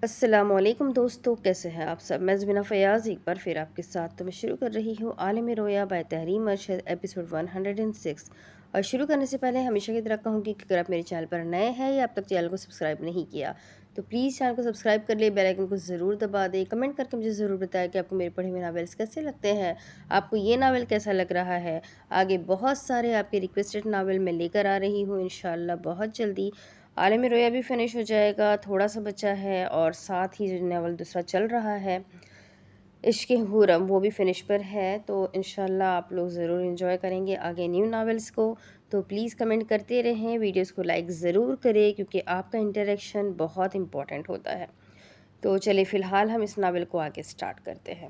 अस्सलाम वालेकुम दोस्तों, कैसे हैं आप सब। मैं ज़मीना फ़याज़ एक बार फिर आपके साथ तो मैं शुरू कर रही हूँ आलम रोया बाय तहरीम अरशद एपिसोड 106। और शुरू करने से पहले हमेशा की तरह कहूँगी कि अगर आप मेरे चैनल पर नए हैं या अब तक चैनल को सब्सक्राइब नहीं किया तो प्लीज़ चैनल को सब्सक्राइब कर लिए, बेल आइकन को ज़रूर दबा दें। कमेंट करके मुझे ज़रूर बताएं कि आपको मेरे पढ़े हुए नावल्स कैसे लगते हैं, आपको ये नावल कैसा लग रहा है। आगे बहुत सारे आपके रिक्वेस्टेड नावल मैं लेकर आ रही हूँ इंशाल्लाह बहुत जल्दी। आलम रोया भी फिनिश हो जाएगा, थोड़ा सा बचा है, और साथ ही जो नावल दूसरा चल रहा है इश्क हुरम वो भी फिनिश पर है। तो इंशाल्लाह आप लोग ज़रूर इन्जॉय करेंगे आगे न्यू नावल्स को। तो प्लीज़ कमेंट करते रहें, वीडियोस को लाइक ज़रूर करें क्योंकि आपका इंटरेक्शन बहुत इम्पॉर्टेंट होता है। तो चलिए फ़िलहाल हम इस नावल को आगे स्टार्ट करते हैं।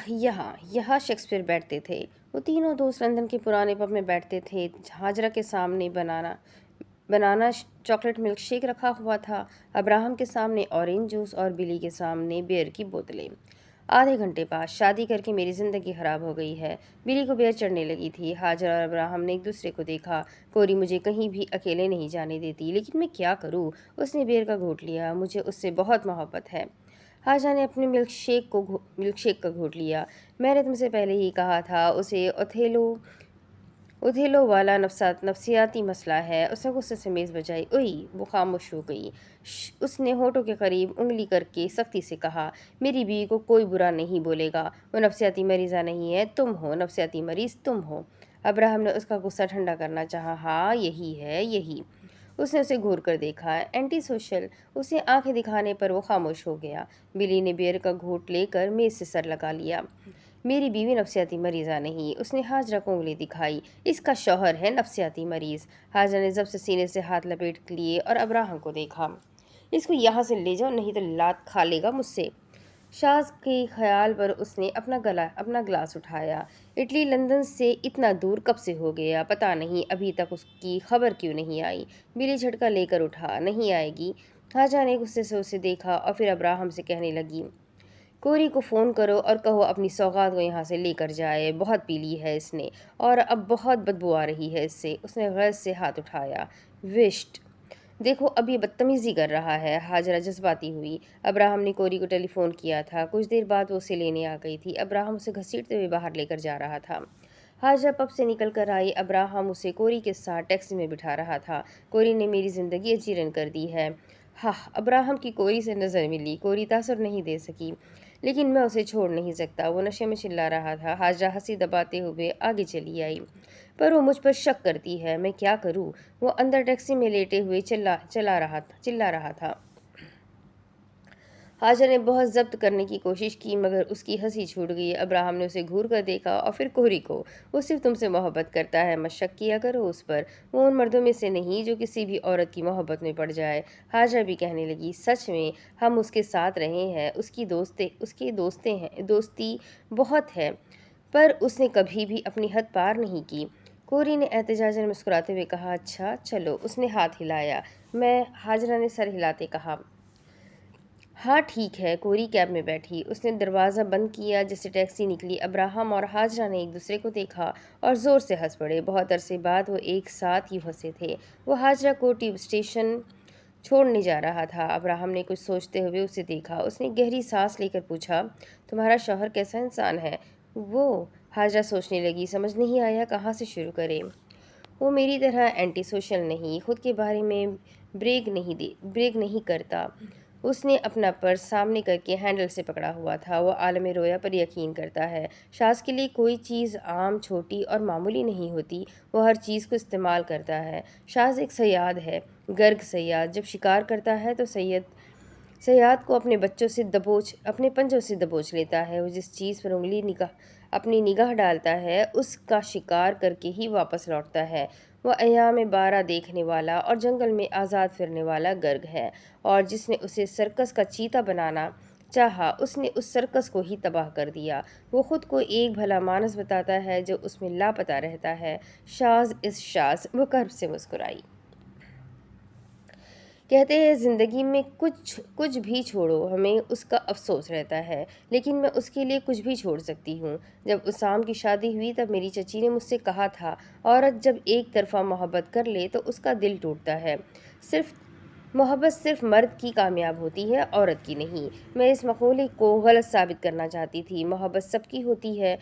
यहाँ यहाँ शेक्सपियर बैठते थे। वो तीनों दोस्त लंदन के पुराने पब में बैठते थे। हाजरा के सामने बनाना बनाना चॉकलेट मिल्क शेक रखा हुआ था, अब्राहम के सामने ऑरेंज जूस और बिली के सामने बियर की बोतलें। आधे घंटे बाद शादी करके मेरी ज़िंदगी ख़राब हो गई है। बिली को बेर चढ़ने लगी थी। हाजरा और अब्राहम ने एक दूसरे को देखा। कोरी मुझे कहीं भी अकेले नहीं जाने देती, लेकिन मैं क्या करूं? उसने बेर का घूंट लिया। मुझे उससे बहुत मोहब्बत है। हाजा ने अपने मिल्क शेक का घूंट लिया। मैंने तुमसे पहले ही कहा था, उसे ओथेलो वाला नफसियाती मसला है। उसने गुस्से से मेज़ बजाई। उई, वो खामोश हो गई। उसने होठों के करीब उंगली करके सख्ती से कहा, मेरी बीवी को कोई बुरा नहीं बोलेगा। वो नफसियाती मरीज़ा नहीं है, तुम हो नफसियाती मरीज़, तुम हो। अब्राहम ने उसका गुस्सा ठंडा करना चाहा। हाँ यही है, यही। उसने उसे घूर कर देखा। Anti social. उसे आंखें दिखाने पर वो खामोश हो गया। बिली ने बियर का घूंट लेकर मेज़ से सर लगा लिया। मेरी बीवी नफसियाती मरीज़ा नहीं। उसने हाजरा को उंगली दिखाई। इसका शौहर है नफसियाती मरीज़। हाजरा ने जब से सीने से हाथ लपेट लिए और अब्राहम को देखा। इसको यहाँ से ले जाओ, नहीं तो लात खा लेगा मुझसे। शाज के ख्याल पर उसने अपना ग्लास उठाया। इटली लंदन से इतना दूर कब से हो गया पता नहीं, अभी तक उसकी खबर क्यों नहीं आई। बिली झटका लेकर उठा। नहीं आएगी। हाजा ने गुस्से से उसे देखा और फिर अब्राहम से कहने लगी, कोरी को फ़ोन करो और कहो अपनी सौगात को यहाँ से लेकर जाए। बहुत पी ली है इसने और अब बहुत बदबू आ रही है इससे। उसने गैस से हाथ उठाया। विष्ट, देखो अब ये बदतमीज़ी कर रहा है। हाजरा जज्बाती हुई। अब्राहम ने कोरी को टेलीफोन किया था। कुछ देर बाद वो उसे लेने आ गई थी। अब्राहम उसे घसीटते हुए बाहर लेकर जा रहा था। हाजरा पब से निकल कर आई। अब्राहम उसे कोरी के साथ टैक्सी में बिठा रहा था। कोरी ने मेरी ज़िंदगी अजीरन कर दी है। हाँ, अब्राहम की कोरी से नज़र मिली। कोरी तासुर नहीं दे सकी, लेकिन मैं उसे छोड़ नहीं सकता। वो नशे में चिल्ला रहा था। हाजरा हंसी दबाते हुए आगे चली आई। पर वो मुझ पर शक करती है, मैं क्या करूं? वो अंदर टैक्सी में लेटे हुए चिल्ला रहा था। हाजरा ने बहुत जब्त करने की कोशिश की मगर उसकी हंसी छूट गई। अब्राहम ने उसे घूर कर देखा और फिर कोहरी को। वो सिर्फ तुमसे मोहब्बत करता है, मत शक किया करो उस पर। वो उन मर्दों में से नहीं जो किसी भी औरत की मोहब्बत में पड़ जाए। हाजरा भी कहने लगी, सच में हम उसके साथ रहे हैं, उसकी दोस्ती बहुत है, पर उसने कभी भी अपनी हद पार नहीं की। कोरी ने एहतजाजन मुस्कुराते हुए कहा, अच्छा चलो। उसने हाथ हिलाया। मैं हाजरा ने सर हिलाते कहा, हाँ ठीक है। कोरी कैब में बैठी। उसने दरवाज़ा बंद किया। जैसे टैक्सी निकली, अब्राहम और हाजरा ने एक दूसरे को देखा और ज़ोर से हंस पड़े। बहुत अरसे बाद वो एक साथ ही हंसे थे। वो हाजरा को ट्यूब स्टेशन छोड़ने जा रहा था। अब्राहम ने कुछ सोचते हुए उसे देखा। उसने गहरी सांस लेकर पूछा, तुम्हारा शौहर कैसा इंसान है? वो, हाजरा सोचने लगी, समझ नहीं आया कहाँ से शुरू करे। वो मेरी तरह एंटी सोशल नहीं, खुद के बारे में ब्रेक नहीं करता। उसने अपना पर्स सामने करके हैंडल से पकड़ा हुआ था। वो आलम रोया पर यकीन करता है। शाज़ के लिए कोई चीज़ आम, छोटी और मामूली नहीं होती। वो हर चीज़ को इस्तेमाल करता है। शाज़ एक सयाद है, गर्ग सयाद। जब शिकार करता है तो सयाद को अपने पंजों से दबोच लेता है। वो जिस चीज़ पर अपनी निगाह डालता है उसका शिकार करके ही वापस लौटता है। वह अय्याम बारह देखने वाला और जंगल में आज़ाद फिरने वाला गर्ग है, और जिसने उसे सर्कस का चीता बनाना चाहा उसने उस सर्कस को ही तबाह कर दिया। वो खुद को एक भला मानस बताता है जो उसमें लापता रहता है। शाज़ इस शाज़। वो कर्ब से मुस्कुराई। कहते हैं ज़िंदगी में कुछ कुछ भी छोड़ो, हमें उसका अफसोस रहता है, लेकिन मैं उसके लिए कुछ भी छोड़ सकती हूँ। जब उसाम की शादी हुई तब मेरी चची ने मुझसे कहा था, औरत जब एक तरफा मोहब्बत कर ले तो उसका दिल टूटता है। सिर्फ محبت صرف مرد کی کامیاب ہوتی ہے، عورت کی نہیں۔ میں اس مقولے کو غلط ثابت کرنا چاہتی تھی۔ محبت سب کی ہوتی ہے،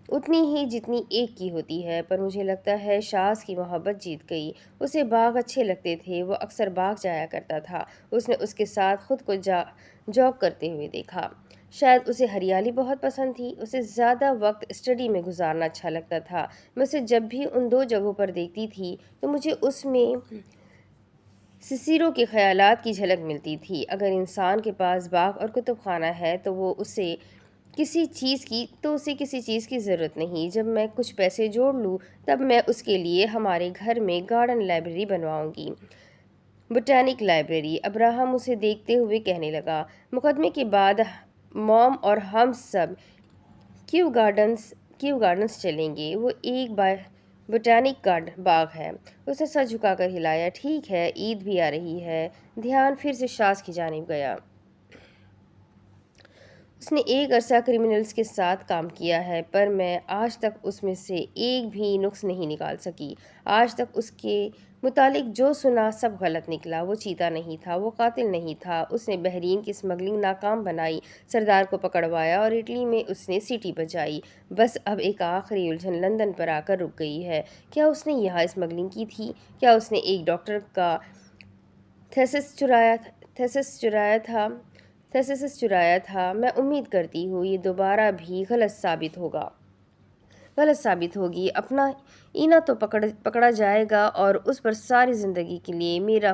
اتنی ہی جتنی ایک کی ہوتی ہے، پر مجھے لگتا ہے شاذ کی محبت جیت گئی۔ اسے باغ اچھے لگتے تھے، وہ اکثر باغ جایا کرتا تھا۔ اس نے اس کے ساتھ خود کو جاگ کرتے ہوئے دیکھا۔ شاید اسے ہریالی بہت پسند تھی، اسے زیادہ وقت اسٹڈی میں گزارنا اچھا لگتا تھا۔ میں اسے جب بھی ان دو جگہوں پر دیکھتی تھی تو مجھے اس میں سیسیرو کے خیالات کی جھلک ملتی تھی۔ اگر انسان کے پاس باغ اور کتب خانہ ہے تو اسے کسی چیز کی ضرورت نہیں۔ جب میں کچھ پیسے جوڑ لوں تب میں اس کے لیے ہمارے گھر میں گارڈن لائبریری بنواؤں گی، بوٹینک لائبریری۔ ابراہم اسے دیکھتے ہوئے کہنے لگا، مقدمے کے بعد موم اور ہم سب کیو گارڈنز چلیں گے، وہ ایک بوٹینک باغ ہے۔ اس نے سر جھکا کر ہلایا۔ ٹھیک ہے، عید بھی آ رہی ہے۔ دھیان پھر سے شاذ کی جانب گیا۔ اس نے ایک عرصہ کرمنلز کے ساتھ کام کیا ہے، پر میں آج تک اس میں سے ایک بھی نقص نہیں نکال سکی۔ آج تک اس کے متعلق جو سنا سب غلط نکلا۔ وہ چیتا نہیں تھا، وہ قاتل نہیں تھا۔ اس نے بحرین کی اسمگلنگ ناکام بنائی، سردار کو پکڑوایا اور اٹلی میں اس نے سیٹی بجائی۔ بس اب ایک آخری الجھن لندن پر آ کر رک گئی ہے۔ کیا اس نے یہاں اسمگلنگ کی تھی؟ کیا اس نے ایک ڈاکٹر کا تھیسس چرایا تھا؟ میں امید کرتی ہوں یہ دوبارہ بھی غلط ثابت ہوگی۔ اپنا اینا تو پکڑا جائے گا اور اس پر ساری زندگی کے لیے میرا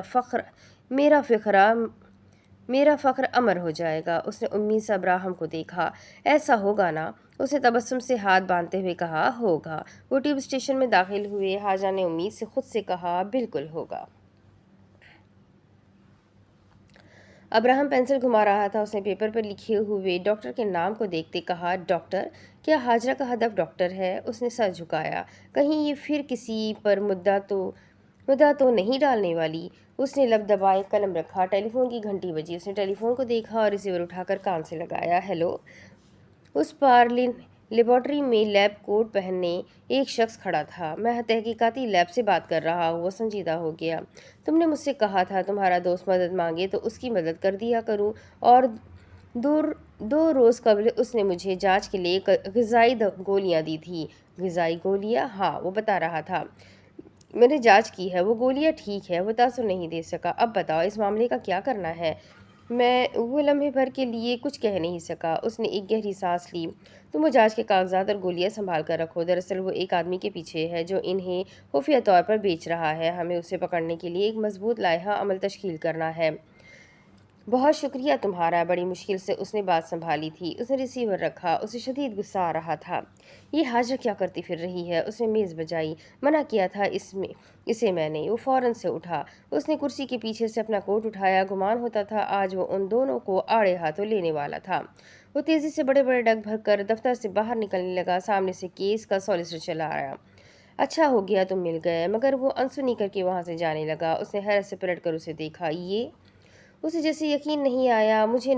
فخر امر ہو جائے گا۔ اس نے امید سے ابراہم کو دیکھا۔ ایسا ہوگا نا؟ اس نے تبسم سے ہاتھ باندھتے ہوئے کہا، ہوگا۔ وہ ٹیوب اسٹیشن میں داخل ہوئے۔ حاجہ نے امید سے خود سے کہا، بالکل ہوگا۔ ابراہم پینسل گھما رہا تھا۔ اس نے پیپر پر لکھے ہوئے ڈاکٹر کے نام کو دیکھتے کہا، ڈاکٹر؟ کیا ہاجرہ کا ہدف ڈاکٹر ہے؟ اس نے سر جھکایا۔ کہیں یہ پھر کسی پر مدعا تو نہیں ڈالنے والی؟ اس نے لب دبائے قلم رکھا۔ ٹیلی فون کی گھنٹی بجی۔ اس نے ٹیلی فون کو دیکھا اور ریسیور اٹھا کر کان سے لگایا۔ ہیلو؟ اس پار لیبارٹری میں لیب کوٹ پہنے ایک شخص کھڑا تھا۔ میں تحقیقاتی لیب سے بات کر رہا ہوں۔ وہ سنجیدہ ہو گیا۔ تم نے مجھ سے کہا تھا تمہارا دوست مدد مانگے تو اس کی مدد کر دیا کروں، اور 2 روز قبل اس نے مجھے جانچ کے لیے غذائی گولیاں دی تھیں۔ غذائی گولیاں؟ ہاں، وہ بتا رہا تھا۔ میں نے جانچ کی ہے، وہ گولیاں ٹھیک ہے۔ وہ تاثر نہیں دے سکا۔ اب بتاؤ اس معاملے کا کیا کرنا ہے؟ وہ لمحے بھر کے لیے کچھ کہہ نہیں سکا۔ اس نے ایک گہری سانس لی۔ تم وہ جانچ کے کاغذات اور گولیاں سنبھال کر رکھو۔ دراصل وہ ایک آدمی کے پیچھے ہے جو انہیں خفیہ طور پر بیچ رہا ہے۔ ہمیں اسے پکڑنے کے لیے ایک مضبوط لائحہ عمل تشکیل کرنا ہے۔ بہت شکریہ تمہارا۔ بڑی مشکل سے اس نے بات سنبھالی تھی۔ اس نے ریسیور رکھا۔ اسے شدید غصہ آ رہا تھا۔ یہ حاجہ کیا کرتی پھر رہی ہے؟ اس نے میز بجائی۔ منع کیا تھا اسے میں نے۔ وہ فوراً سے اٹھا۔ اس نے کرسی کے پیچھے سے اپنا کوٹ اٹھایا۔ گمان ہوتا تھا آج وہ ان دونوں کو آڑے ہاتھوں لینے والا تھا۔ وہ تیزی سے بڑے بڑے ڈگ بھر کر دفتر سے باہر نکلنے لگا۔ سامنے سے کیس کا سالیسیٹر چلا آیا۔ اچھا ہو گیا تم مل گئے۔ مگر وہ انسنی کر کے وہاں سے جانے لگا۔ اس نے حیرت سے پلٹ کر اسے دیکھا۔ یہ؟ اسے جیسے یقین نہیں آیا۔ مجھے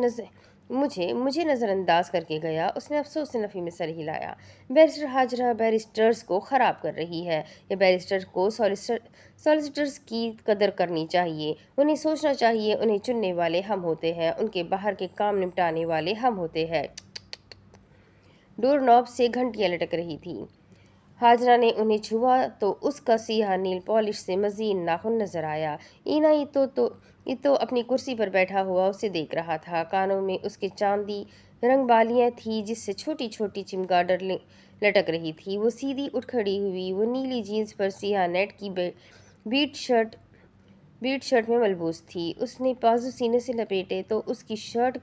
نظر انداز کر کے گیا۔ اس نے افسوس سے نفی میں سر ہلایا۔ بیرسٹر حاجرہ بیرسٹرز کو خراب کر رہی ہے۔ یہ بیرسٹر کو سالیسیٹرز کی قدر کرنی چاہیے۔ انہیں سوچنا چاہیے انہیں چننے والے ہم ہوتے ہیں، ان کے باہر کے کام نمٹانے والے ہم ہوتے ہیں۔ ڈور نوب سے گھنٹیاں لٹک رہی تھیں۔ حاجرہ نے انہیں چھوا تو اس کا سیاہ نیل پالش سے مزین ناخن نظر آیا۔ اینا یہ تو اپنی کرسی پر بیٹھا ہوا اسے دیکھ رہا تھا۔ کانوں میں اس کے چاندی رنگ بالیاں تھیں جس سے چھوٹی چھوٹی چمگادڑ لٹک رہی تھی۔ وہ سیدھی اٹھ کھڑی ہوئی۔ وہ نیلی جینس پر سیاہ نیٹ کی بیٹ شرٹ میں ملبوس تھی۔ اس نے بازو سینے سے لپیٹے تو اس کی شرٹ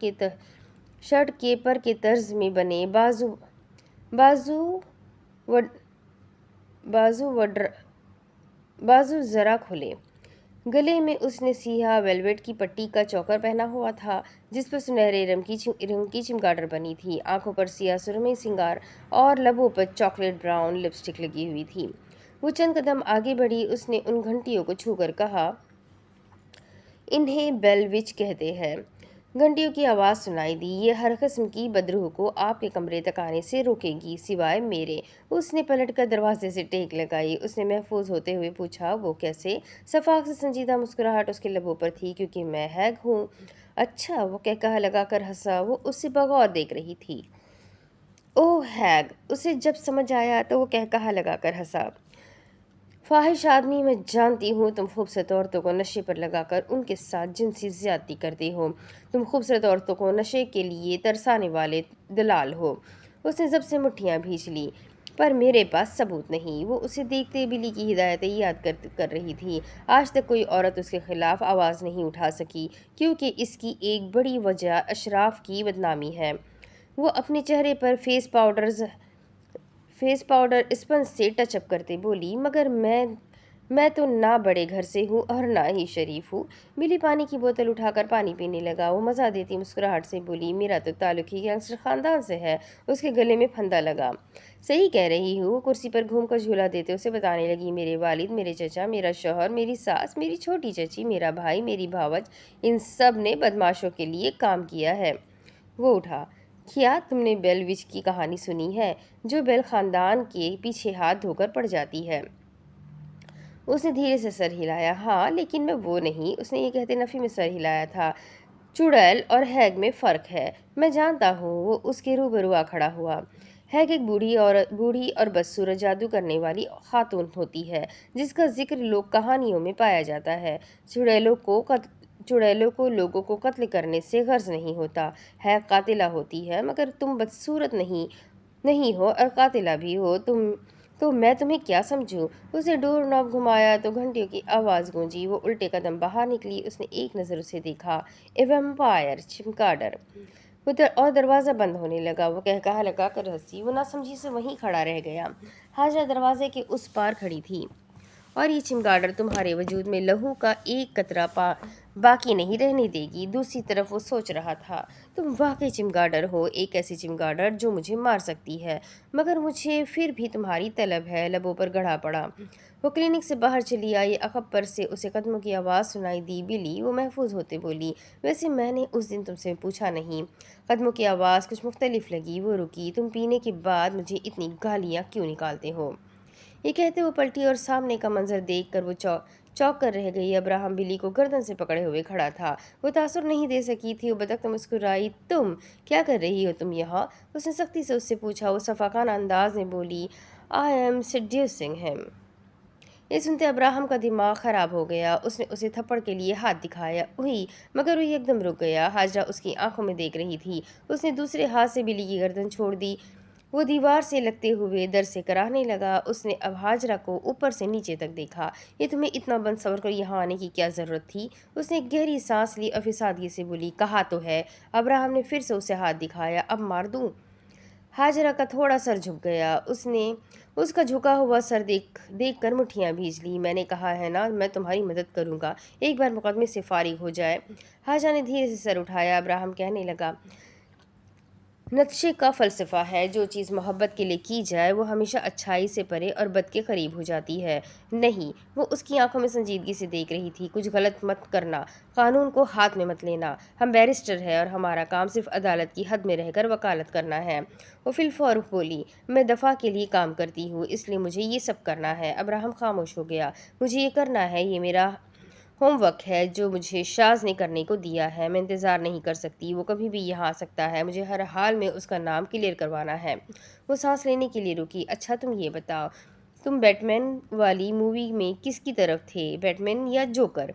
کے پر کے طرز میں بنے بازو ذرا کھلے۔ گلے میں اس نے سیاہ ویلویٹ کی پٹی کا چوکر پہنا ہوا تھا جس پر سنہرے رنگ کی چمگادڑ بنی تھی۔ آنکھوں پر سیاہ سرمئی سنگار اور لبوں پر چاکلیٹ براؤن لپسٹک لگی ہوئی تھی۔ وہ چند قدم آگے بڑھی۔ اس نے ان گھنٹیوں کو چھو کر کہا، انہیں بیل وچ کہتے ہیں۔ घंटियों की आवाज़ सुनाई दी। ये हर किस्म की बदरूह को आपके कमरे तक आने से रोकेगी, सिवाय मेरे। उसने पलटकर दरवाजे से टेक लगाई। उसने महफूज होते हुए पूछा, वो कैसे? सफाक से संजीदा मुस्कुराहट उसके लबों पर थी। क्योंकि मैं हैग हूँ। अच्छा, वो कहकहा लगाकर हंसा। वो उससे बगौर देख रही थी। ओह हैग! उसे जब समझ आया तो वो कहकहा लगाकर हंसा। फ़ाहिश आदमी, मैं जानती हूँ तुम खूबसूरत औरतों को नशे पर लगाकर उनके साथ जिनसी ज़्यादती करती हो। तुम खूबसूरत औरतों को नशे के लिए तरसाने वाले दलाल हो। उसने जब से मुट्ठियाँ भींच ली। पर मेरे पास सबूत नहीं। वो उसे देखते बिली की हिदायतें याद कर रही थी। आज तक कोई औरत उसके खिलाफ आवाज़ नहीं उठा सकी, क्योंकि इसकी एक बड़ी वजह अशराफ की बदनामी है। वो अपने चेहरे पर फेस पाउडर स्पंज से टचअप करते बोली, मगर मैं तो ना बड़े घर से हूँ और ना ही शरीफ हूँ। बिली पानी की बोतल उठाकर पानी पीने लगा। वो मज़ा देती मुस्कुराहट से बोली, मेरा तो ताल्लुक ही गैंगस्टर ख़ानदान से है। उसके गले में फंदा लगा। सही कह रही हूँ। वो कुर्सी पर घूमकर झूला देते उसे बताने लगी, मेरे वालिद, मेरे चचा, मेरा शौहर, मेरी सास, मेरी छोटी चची, मेरा भाई, मेरी भावज, इन सब ने बदमाशों के लिए काम किया है। वो उठा। क्या तुमने बेलविच की कहानी सुनी है, जो बेल खानदान के पीछे हाथ धोकर पड़ जाती है? उसने धीरे से सर हिलाया। हाँ, लेकिन मैं वो नहीं। उसने ये कहते नफ़ी में सर हिलाया था। चुड़ैल और हैग में फ़र्क है। मैं जानता हूँ। वो उसके रूबरू आ खड़ा हुआ। हैग एक बूढ़ी और बदसूरत जादू करने वाली खातून होती है, जिसका जिक्र लोक कहानियों में पाया जाता है। चुड़ैलों को लोगों को कत्ल करने से गर्ज नहीं होता। हैग कातिला होती है, मगर तुम बदसूरत नहीं हो और कातिला भी हो। तो मैं तुम्हें क्या समझूं? उसे डोर नॉब घुमाया तो घंटियों की आवाज़ गूंजी। वो उल्टे कदम बाहर निकली। उसने एक नज़र उसे देखा। ए वैम्पायर, चिमगाडर। उधर और दरवाज़ा बंद होने लगा। वो कहकहा लगा कर हंसी। वो नासमझी से वहीं खड़ा रह गया। हाजरा दरवाजे के उस पार खड़ी थी। और ये चिमगाडर तुम्हारे वजूद में लहू का एक कतरा बाकी नहीं रहने देगी। दूसरी तरफ वो सोच रहा था, तुम वाकई चिमगाडर हो, एक ऐसी चिमगाडर जो मुझे मार सकती है, मगर मुझे फिर भी तुम्हारी तलब है। लबों पर गड़ा पड़ा। वो क्लिनिक से बाहर चली आई। अखब पर से उसे कदमों की आवाज़ सुनाई दी। बिली, वो महफूज होते बोली, वैसे मैंने उस दिन तुमसे पूछा नहीं। कदमों की आवाज़ कुछ मुख्तलिफ लगी। वो रुकी। तुम पीने के बाद मुझे इतनी गालियाँ क्यों निकालते हो? ये कहते वो पलटी और सामने का मंजर देखकर वो चौंक कर रह गई। अब्राहम बिली को गर्दन से पकड़े हुए खड़ा था। वो तासुर नहीं दे सकी थी। वो बदक मुस्कुराई। तुम क्या कर रही हो तुम यहाँ? उसने सख्ती से उससे पूछा। वो सफाकाना अंदाज में बोली, आई एम सेड्यूसिंग हिम। ये सुनते अब्राहम का दिमाग ख़राब हो गया। उसने उसे थप्पड़ के लिए हाथ दिखाया। हुई, मगर वो एकदम रुक गया। हाजरा उसकी आंखों में देख रही थी। उसने दूसरे हाथ से बिली की गर्दन छोड़ दी। वो दीवार से लगते हुए दर से कराहने लगा। उसने अब हाजरा को ऊपर से नीचे तक देखा। ये तुम्हें इतना बंद सवर कर यहाँ आने की क्या ज़रूरत थी? उसने एक गहरी सांस ली और फिर सादगी से बोली, कहा तो है। अब्राहम ने फिर से उसे हाथ दिखाया। अब मार दूँ? हाजरा का थोड़ा सर झुक गया। उसने उसका झुका हुआ सर देख कर मुट्ठियां भींच ली। मैंने कहा है ना, मैं तुम्हारी मदद करूंगा, एक बार मुकदमे से फारिग हो जाए। हाजरा ने धीरे से सर उठाया। अब्राहम कहने लगा, नक्शे का फ़लसफ़ा है, जो चीज़ मोहब्बत के लिए की जाए वो हमेशा अच्छाई से परे और बद के करीब हो जाती है। नहीं। वो उसकी आंखों में संजीदगी से देख रही थी। कुछ गलत मत करना, कानून को हाथ में मत लेना। हम बैरिस्टर हैं और हमारा काम सिर्फ अदालत की हद में रहकर वकालत करना है। वो फिलफौर बोली, मैं दफ़ा के लिए काम करती हूँ, इसलिए मुझे ये सब करना है। अब्राहम खामोश हो गया। मुझे ये करना है, ये मेरा होमवर्क है जो मुझे शाज ने करने को दिया है। मैं इंतज़ार नहीं कर सकती। वो कभी भी यहाँ आ सकता है। मुझे हर हाल में उसका नाम क्लियर करवाना है। वो सांस लेने के लिए रुकी। अच्छा, तुम ये बताओ, तुम बैटमैन वाली मूवी में किसकी तरफ थे, बैटमैन या जोकर?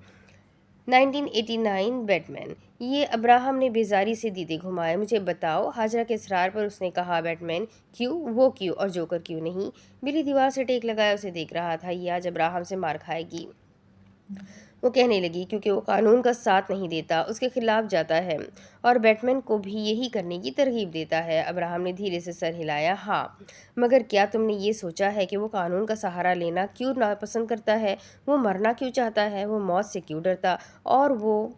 1989 बैटमैन। ये अब्राहम ने बेजारी से दीदे घुमाए। मुझे बताओ। हाजरा के इसरार पर उसने कहा, बैटमैन क्यों, वो क्यों और जोकर क्यों नहीं? बिली दीवार से टेक लगाया उसे देख रहा था। ये आज अब्राहम से मार खाएगी। वो कहने लगी, क्योंकि वो कानून का साथ नहीं देता, उसके खिलाफ जाता है और बैटमैन को भी यही करने की तरगीब देता है। अब्राहम ने धीरे से सर हिलाया। हाँ, मगर क्या तुमने ये सोचा है कि वो कानून का सहारा लेना क्यों नापसंद करता है? वो मरना क्यों चाहता है? वो मौत से क्यों डरता? और वो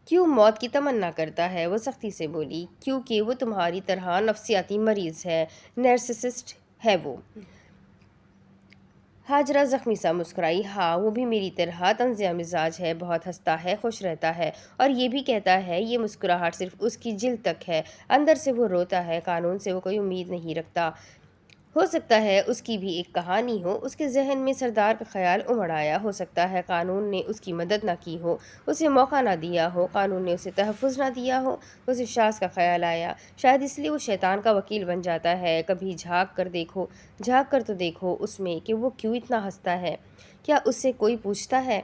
क्यों मौत की तमन्ना करता है? वो सख्ती से बोली, क्योंकि वो तुम्हारी तरह नफसियाती मरीज है, नर्सिसिस्ट है वो। हाजरा ज़ख्मी सा मुस्कुराई। हाँ, वो भी मेरी तरह तंज़िया मिजाज है, बहुत हंसता है, खुश रहता है और ये भी कहता है ये मुस्कुराहट सिर्फ उसकी जिल्द तक है, अंदर से वो रोता है। कानून से वो कोई उम्मीद नहीं रखता। हो सकता है उसकी भी एक कहानी हो। उसके जहन में सरदार का ख्याल उमड़ आया। हो सकता है कानून ने उसकी मदद ना की हो, उसे मौका ना दिया हो, कानून ने उसे तहफ़्फ़ुज़ ना दिया हो। उसे शाज़ का ख्याल आया, शायद इसलिए वो शैतान का वकील बन जाता है। कभी झाँक कर तो देखो उसमें कि वो क्यों इतना हंसता है। क्या उससे कोई पूछता है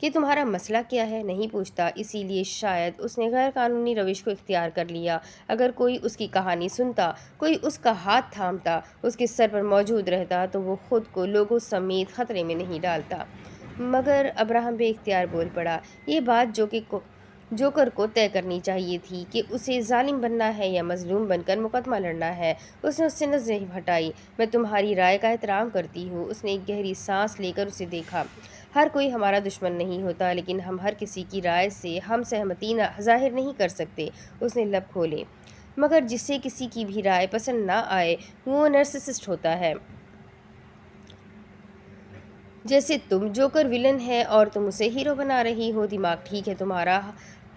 कि तुम्हारा मसला क्या है? नहीं पूछता। इसीलिए शायद उसने गैर कानूनी रविश को इख्तियार कर लिया। अगर कोई उसकी कहानी सुनता, कोई उसका हाथ थामता, उसके सर पर मौजूद रहता, तो वो खुद को लोगों समेत खतरे में नहीं डालता। मगर अब्राहम बेइख्तियार बोल पड़ा। ये बात जोकर को तय करनी चाहिए थी कि उसे जालिम बनना है या मजलूम बनकर मुकदमा लड़ना है। उसने उससे नजरें हटाई। मैं तुम्हारी राय का एहतराम करती हूँ। उसने एक गहरी सांस लेकर उसे देखा। हर कोई हमारा दुश्मन नहीं होता, लेकिन हम हर किसी की राय से हम सहमति जाहिर नहीं कर सकते। उसने लब खोले। मगर जिसे किसी की भी राय पसंद ना आए, वो नर्सिसिस्ट होता है। जैसे तुम। जोकर विलन है और तुम उसे हीरो बना रही हो। दिमाग ठीक है तुम्हारा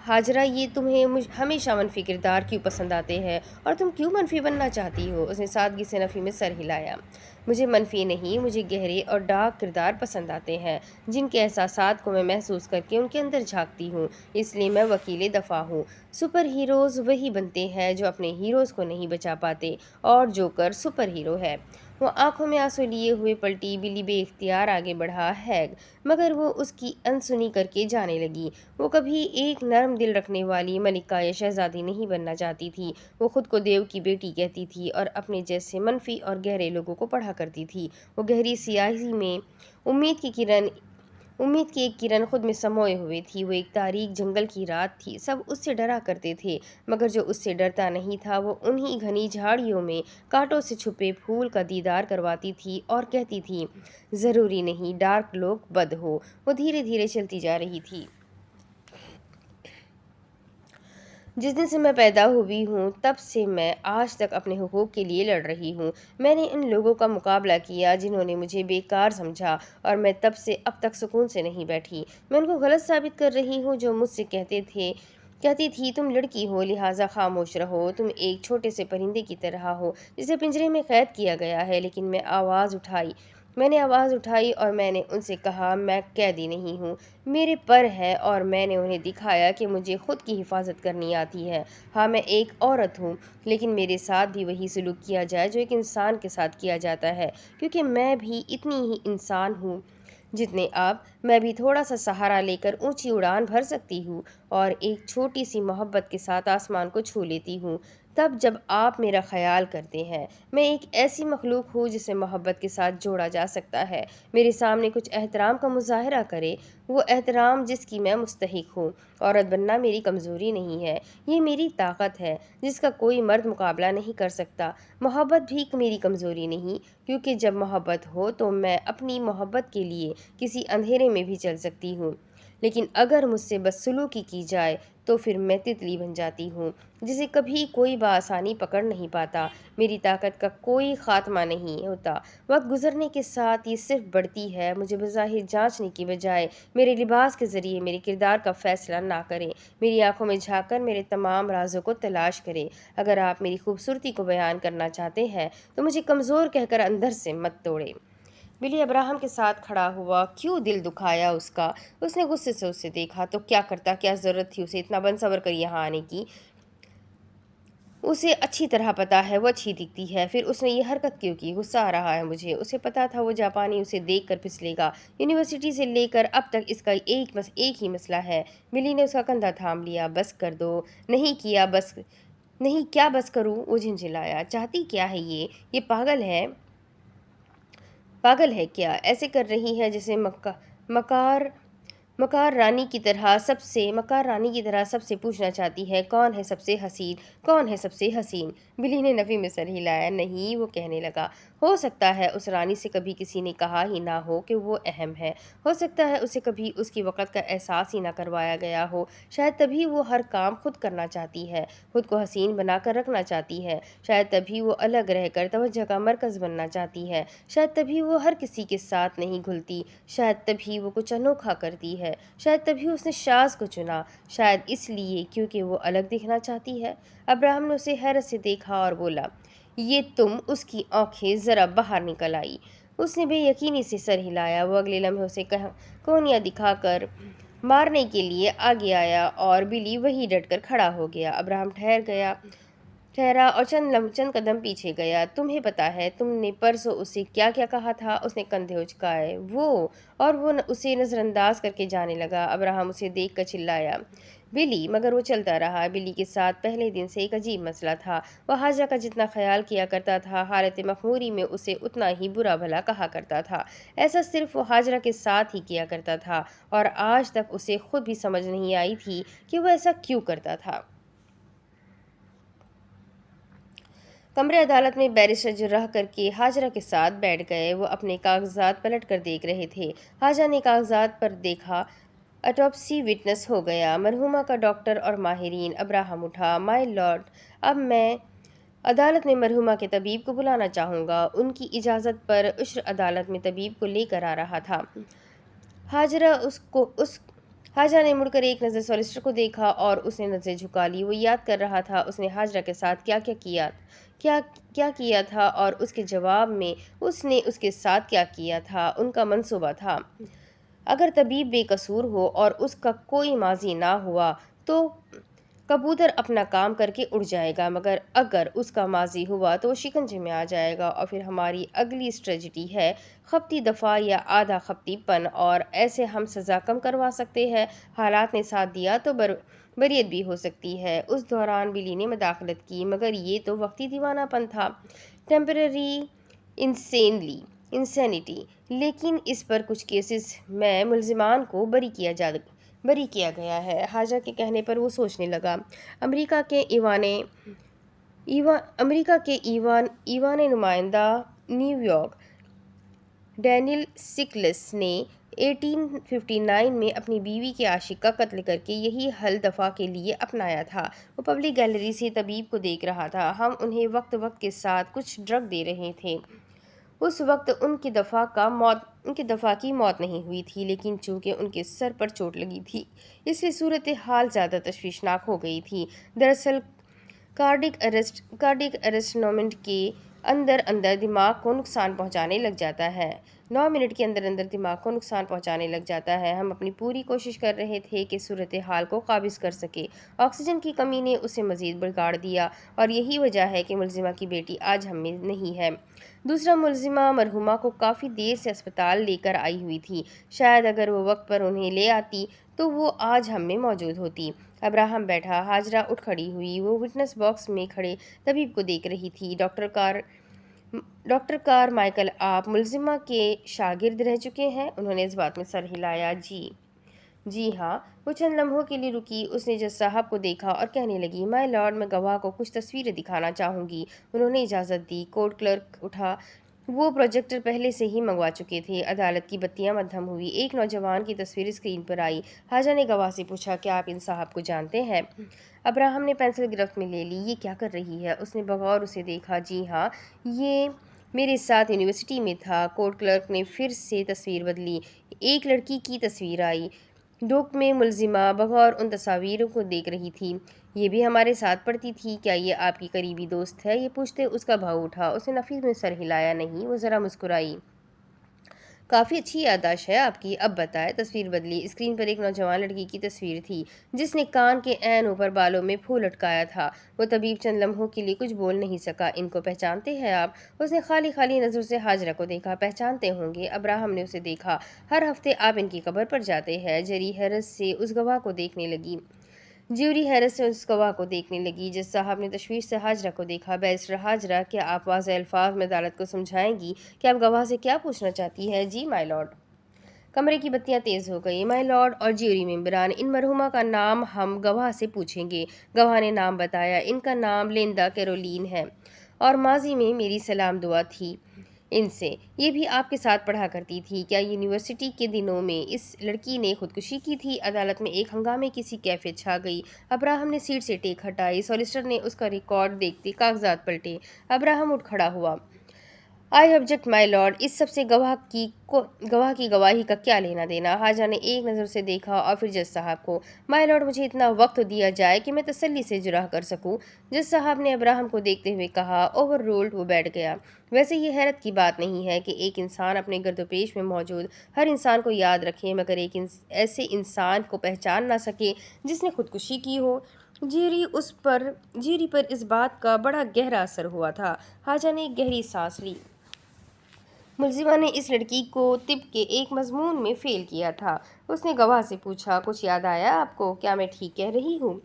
हाजरा। ये तुम्हें हमेशा मनफी किरदार क्यों पसंद आते हैं और तुम क्यों मनफी बनना चाहती हो? उसने सादगी से नफी में सर हिलाया। मुझे मनफी नहीं, मुझे गहरे और डार्क किरदार पसंद आते हैं, जिनके एहसासात को मैं महसूस करके उनके अंदर झांकती हूँ। इसलिए मैं वकील दफ़ा हूँ। सुपर हीरोज़ वही बनते हैं जो अपने हीरोज़ को नहीं बचा पाते, और जोकर सुपर हीरो है। वो आंखों में आंसू लिए हुए पलटी। बिल्ली बेइख्तियार आगे बढ़ा है, मगर वो उसकी अनसुनी करके जाने लगी। वो कभी एक नरम दिल रखने वाली मलिका या शहजादी नहीं बनना चाहती थी। वो खुद को देव की बेटी कहती थी और अपने जैसे मनफी और गहरे लोगों को पढ़ा करती थी। वो गहरी सियाही में उम्मीद की किरण उम्मीद की एक किरण खुद में समोए हुए थी। वो एक तारीक जंगल की रात थी। सब उससे डरा करते थे, मगर जो उससे डरता नहीं था वो उन्हीं घनी झाड़ियों में कांटों से छुपे फूल का दीदार करवाती थी और कहती थी, ज़रूरी नहीं डार्क लोग बद हो। वो धीरे धीरे चलती जा रही थी। जिस दिन से मैं पैदा हुई हूँ, तब से मैं आज तक अपने हुकूक के लिए लड़ रही हूँ। मैंने इन लोगों का मुकाबला किया जिन्होंने मुझे बेकार समझा, और मैं तब से अब तक सुकून से नहीं बैठी। मैं उनको गलत साबित कर रही हूँ जो मुझसे कहती थी तुम लड़की हो, लिहाजा खामोश रहो। तुम एक छोटे से परिंदे की तरह हो जिसे पिंजरे में कैद किया गया है। लेकिन मैंने आवाज़ उठाई और मैंने उनसे कहा, मैं कैदी नहीं हूँ। मेरे पर है और मैंने उन्हें दिखाया कि मुझे खुद की हिफाजत करनी आती है। हाँ, मैं एक औरत हूँ, लेकिन मेरे साथ भी वही सलूक किया जाए जो एक इंसान के साथ किया जाता है, क्योंकि मैं भी इतनी ही इंसान हूँ जितने आप। मैं भी थोड़ा सा सहारा लेकर ऊंची उड़ान भर सकती हूँ और एक छोटी सी मोहब्बत के साथ आसमान को छू लेती हूँ, तब जब आप मेरा ख्याल करते हैं। मैं एक ऐसी मखलूक हूँ जिसे मोहब्बत के साथ जोड़ा जा सकता है। मेरे सामने कुछ एहतराम का मुजाहरा करे, वो एहतराम जिसकी मैं मुस्तहिक हूँ। औरत बनना मेरी कमज़ोरी नहीं है, ये मेरी ताकत है जिसका कोई मर्द मुकाबला नहीं कर सकता। मोहब्बत भी मेरी कमज़ोरी नहीं, क्योंकि जब मोहब्बत हो तो मैं अपनी मोहब्बत के लिए किसी अंधेरे में भी चल सकती हूँ। लेकिन अगर मुझसे बदसलूकी की जाए तो फिर मैं तितली बन जाती हूँ जिसे कभी कोई बआसानी पकड़ नहीं पाता। मेरी ताकत का कोई ख़ात्मा नहीं होता, वक्त गुजरने के साथ ये सिर्फ बढ़ती है। मुझे बज़ाहिर जांचने की बजाय मेरे लिबास के ज़रिए मेरे किरदार का फ़ैसला ना करें। मेरी आंखों में झांककर मेरे तमाम राज़ों को तलाश करें। अगर आप मेरी खूबसूरती को बयान करना चाहते हैं तो मुझे कमज़ोर कहकर अंदर से मत तोड़ें। बिली अब्राहम के साथ खड़ा हुआ। क्यों दिल दुखाया उसका? उसने गुस्से से उसे देखा। तो क्या करता, क्या ज़रूरत थी उसे इतना बनसवर कर यहाँ आने की? उसे अच्छी तरह पता है वो अच्छी दिखती है, फिर उसने ये हरकत क्यों की? गुस्सा आ रहा है मुझे। उसे पता था वो जापानी उसे देख कर फिसलेगा। यूनिवर्सिटी से लेकर अब तक इसका एक ही मसला है। बिली ने उसका कंधा थाम लिया। बस कर दो। नहीं, क्या बस करूँ? वो झिंझिलाया। चाहती क्या है ये पागल है क्या? ऐसे कर रही है जैसे मकार مکار رانی کی طرح سب سے پوچھنا چاہتی ہے، کون ہے سب سے حسین، کون ہے سب سے حسین؟ بلی نے نفی میں سر ہلایا۔ نہیں، وہ کہنے لگا، ہو سکتا ہے اس رانی سے کبھی کسی نے کہا ہی نہ ہو کہ وہ اہم ہے، ہو سکتا ہے اسے کبھی اس کی وقت کا احساس ہی نہ کروایا گیا ہو، شاید تبھی وہ ہر کام خود کرنا چاہتی ہے، خود کو حسین بنا کر رکھنا چاہتی ہے، شاید تبھی وہ الگ رہ کر توجہ کا مرکز بننا چاہتی ہے، شاید تبھی وہ ہر کسی کے ساتھ نہیں گھلتی، شاید تبھی وہ کچھ انوکھا کرتی ہے، شاید تبھی اس نے شاز کو چنا، شاید اس لیے کیونکہ وہ الگ دکھنا چاہتی ہے۔ ابراہم نے اسے حیرت سے دیکھا اور بولا، یہ تم؟ اس کی آنکھیں ذرا باہر نکل آئی۔ اس نے بے یقینی سے سر ہلایا۔ وہ اگلے لمحے اسے کونیاں دکھا کر مارنے کے لیے آگے آیا اور بلی وہی ڈٹ کر کھڑا ہو گیا۔ ابراہم ٹھہرا اور چند قدم پیچھے گیا۔ تمہیں پتا ہے تم نے پرسوں اسے کیا کیا کہا تھا؟ اس نے کندھے اچکائے۔ وہ اسے نظر انداز کر کے جانے لگا۔ ابراہم اسے دیکھ کر چلایا، بلی! مگر وہ چلتا رہا۔ بلی کے ساتھ پہلے دن سے ایک عجیب مسئلہ تھا۔ وہ حاجہ کا جتنا خیال کیا کرتا تھا، حالت مخموری میں اسے اتنا ہی برا بھلا کہا کرتا تھا۔ ایسا صرف وہ حاجرہ کے ساتھ ہی کیا کرتا تھا اور آج تک اسے خود بھی سمجھ نہیں آئی تھی کہ وہ ایسا کیوں کرتا تھا۔ کمرے عدالت میں بیرسٹر جرح کر کے حاجرہ کے ساتھ بیٹھ گئے۔ وہ اپنے کاغذات پلٹ کر دیکھ رہے تھے۔ حاجہ نے کاغذات پر دیکھا۔ آٹوپسی وٹنس ہو گیا، مرحومہ کا ڈاکٹر اور ماہرین۔ ابراہم اٹھا۔ مائی لارڈ، اب میں عدالت میں مرحومہ کے طبیب کو بلانا چاہوں گا۔ ان کی اجازت پر عشر عدالت میں طبیب کو لے کر آ رہا تھا۔ حاجہ نے مڑ کر ایک نظر سولیسٹر کو دیکھا اور اس نے نظریں جھکا لی۔ وہ یاد کر رہا تھا اس نے حاجرہ کے ساتھ کیا کیا تھا اور اس کے جواب میں اس نے اس کے ساتھ کیا کیا تھا۔ ان کا منصوبہ تھا، اگر طبیب بے قصور ہو اور اس کا کوئی ماضی نہ ہوا تو کبوتر اپنا کام کر کے اڑ جائے گا، مگر اگر اس کا ماضی ہوا تو وہ شکنجے میں آ جائے گا، اور پھر ہماری اگلی اسٹریٹجی ہے خپتی دفاع یا آدھا خپتی پن، اور ایسے ہم سزا کم کروا سکتے ہیں۔ حالات نے ساتھ دیا تو بریت بھی ہو سکتی ہے۔ اس دوران بلی نے مداخلت کی، مگر یہ تو وقتی دیوانہ پن تھا، ٹیمپرری انسینیٹی، لیکن اس پر کچھ کیسز میں ملزمان کو بری کیا گیا ہے۔ حاجہ کے کہنے پر وہ سوچنے لگا۔ امریکہ کے ایوان نمائندہ نیو یارک، ڈینیل سکلس نے 1859 میں اپنی بیوی کے عاشق کا قتل کر کے یہی حل دفاع کے لیے اپنایا تھا۔ وہ پبلک گیلری سے طبیب کو دیکھ رہا تھا۔ ہم انہیں وقت کے ساتھ کچھ ڈرگ دے رہے تھے۔ اس وقت ان کی دفاع کی موت نہیں ہوئی تھی، لیکن چونکہ ان کے سر پر چوٹ لگی تھی اس لیے صورتحال زیادہ تشویشناک ہو گئی تھی۔ دراصل کارڈک ارسٹ کے اندر دماغ کو نقصان پہنچانے لگ جاتا ہے۔ 9 منٹ کے اندر دماغ کو نقصان پہنچانے لگ جاتا ہے۔ ہم اپنی پوری کوشش کر رہے تھے کہ صورتحال کو قابض کر سکے۔ آکسیجن کی کمی نے اسے مزید بگاڑ دیا، اور یہی وجہ ہے کہ ملزمہ کی بیٹی آج ہم میں نہیں ہے۔ دوسرا ملزمہ مرحومہ کو کافی دیر سے اسپتال لے کر آئی ہوئی تھی۔ شاید اگر وہ وقت پر انہیں لے آتی تو وہ آج ہم میں موجود ہوتی۔ ابراہم بیٹھا، حاجرہ اٹھ کھڑی ہوئی۔ وہ وٹنس باکس میں کھڑے طبیب کو دیکھ رہی تھی۔ ڈاکٹر کار مائیکل، آپ ملزمہ کے شاگرد رہ چکے ہیں؟ انہوں نے اس بات میں سر ہلایا۔ جی ہاں۔ وہ چند لمحوں کے لیے رکی۔ اس نے جج صاحب کو دیکھا اور کہنے لگی، مائی لارڈ، میں گواہ کو کچھ تصویریں دکھانا چاہوں گی۔ انہوں نے اجازت دی۔ کورٹ کلرک اٹھا۔ وہ پروجیکٹر پہلے سے ہی منگوا چکے تھے۔ عدالت کی بتیاں مدھم ہوئی۔ ایک نوجوان کی تصویر اسکرین پر آئی۔ حاجہ نے گواہ سے پوچھا، کیا آپ ان صاحب کو جانتے ہیں؟ ابراہم نے پینسل گرفت میں لے لی۔ یہ کیا کر رہی ہے؟ اس نے بغور اسے دیکھا۔ جی ہاں، یہ میرے ساتھ یونیورسٹی میں تھا۔ کورٹ کلرک نے پھر سے تصویر بدلی۔ ایک لڑکی کی تصویر آئی۔ ڈوک میں ملزمہ بغور ان تصاویروں کو دیکھ رہی تھی۔ یہ بھی ہمارے ساتھ پڑھتی تھی۔ کیا یہ آپ کی قریبی دوست ہے؟ یہ پوچھتے اس کا بھاؤ اٹھا۔ اس نے نفی میں سر ہلایا۔ نہیں۔ وہ ذرا مسکرائی۔ کافی اچھی یادداشت ہے آپ کی۔ اب بتائیں۔ تصویر بدلی۔ اسکرین پر ایک نوجوان لڑکی کی تصویر تھی جس نے کان کے عین اوپر بالوں میں پھول لٹکایا تھا۔ وہ طبیب چند لمحوں کے لیے کچھ بول نہیں سکا۔ ان کو پہچانتے ہیں آپ؟ اس نے خالی نظر سے حاجرہ کو دیکھا۔ پہچانتے ہوں گے۔ ابراہم نے اسے دیکھا۔ ہر ہفتے آپ ان کی قبر پر جاتے ہیں۔ جیوری حیرت سے اس گواہ کو دیکھنے لگی۔ جج صاحب نے تشویش سے حاجرہ کو دیکھا۔ بیرسٹر حاجرہ، کیا آپ واضح الفاظ میں عدالت کو سمجھائیں گی کہ آپ گواہ سے کیا پوچھنا چاہتی ہیں؟ جی مائی لارڈ۔ कमरे की बत्तियां तेज हो गई। माय लॉर्ड और ज्यूरी मेंबरान, इन मरहुमा का नाम हम गवाह से पूछेंगे। गवाह ने नाम बताया। इनका नाम लिंदा कैरोलीन है और माजी में मेरी सलाम दुआ थी इनसे। ये भी आपके साथ पढ़ा करती थी। क्या यूनिवर्सिटी के दिनों में इस लड़की ने खुदकुशी की थी? अदालत में एक हंगामे की सी कैफियत छा गई। अब्राहम ने सीट से टेक हटाई। सॉलिसिटर ने उसका रिकॉर्ड देखते कागजात पलटे। अब्राहम उठ खड़ा हुआ। आई ऑब्जेक्ट माय लॉर्ड, इस सबसे गवाह की गवाही का क्या लेना देना? हाजा ने एक नज़र से देखा और फिर जज साहब को। माय लॉर्ड, मुझे इतना वक्त दिया जाए कि मैं तसल्ली से जुराह कर सकूं। जज साहब ने अब्राहम को देखते हुए कहा। ओवर रूल्ड, वो बैठ गया। वैसे ये हैरत की बात नहीं है कि एक इंसान अपने गर्दोपेश में मौजूद हर इंसान को याद रखे, मगर ऐसे इंसान को पहचान ना सके जिसने खुदकुशी की हो। ज्यूरी पर इस बात का बड़ा गहरा असर हुआ था। हाजा ने एक गहरी सांस ली। मुलजिमा ने इस लड़की को तिब के एक मजमून में फेल किया था। उसने गवाह से पूछा, कुछ याद आया आपको? क्या मैं ठीक कह रही हूँ?